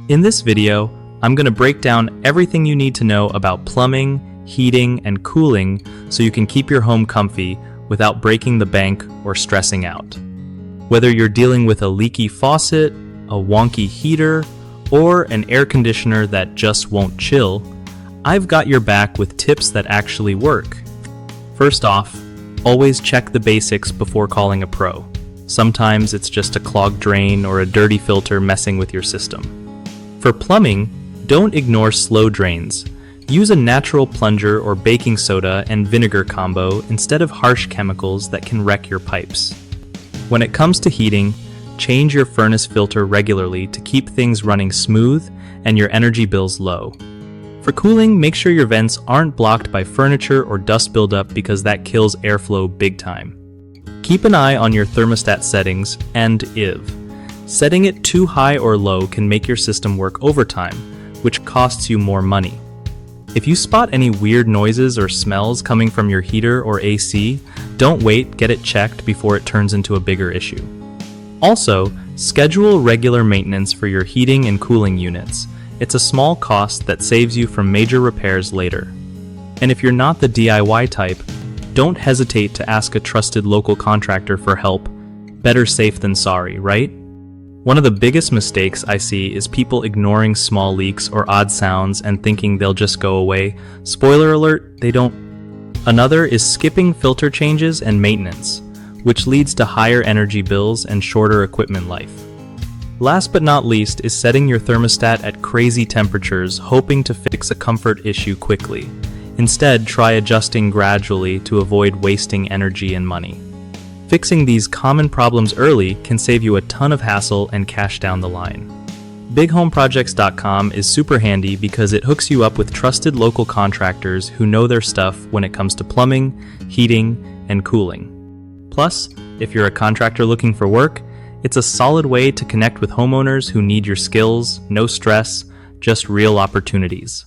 In this video, I'm going to break down everything you need to know about plumbing, heating, and cooling so you can keep your home comfy without breaking the bank or stressing out. Whether you're dealing with a leaky faucet, a wonky heater, or an air conditioner that just won't chill, I've got your back with tips that actually work. First off, always check the basics before calling a pro. Sometimes it's just a clogged drain or a dirty filter messing with your system. For plumbing, don't ignore slow drains. Use a natural plunger or baking soda and vinegar combo instead of harsh chemicals that can wreck your pipes. When it comes to heating, change your furnace filter regularly to keep things running smooth and your energy bills low. For cooling, make sure your vents aren't blocked by furniture or dust buildup because that kills airflow big time. Keep an eye on your thermostat settings and IV. Setting it too high or low can make your system work overtime, which costs you more money. If you spot any weird noises or smells coming from your heater or AC, don't wait, get it checked before it turns into a bigger issue. Also, schedule regular maintenance for your heating and cooling units. It's a small cost that saves you from major repairs later. And if you're not the DIY type, don't hesitate to ask a trusted local contractor for help. Better safe than sorry, right? One of the biggest mistakes I see is people ignoring small leaks or odd sounds and thinking they'll just go away. Spoiler alert, they don't. Another is skipping filter changes and maintenance, which leads to higher energy bills and shorter equipment life. Last but not least is setting your thermostat at crazy temperatures, hoping to fix a comfort issue quickly. Instead, try adjusting gradually to avoid wasting energy and money. Fixing these common problems early can save you a ton of hassle and cash down the line. BigHomeProjects.com is super handy because it hooks you up with trusted local contractors who know their stuff when it comes to plumbing, heating, and cooling. Plus, if you're a contractor looking for work, it's a solid way to connect with homeowners who need your skills, no stress, just real opportunities.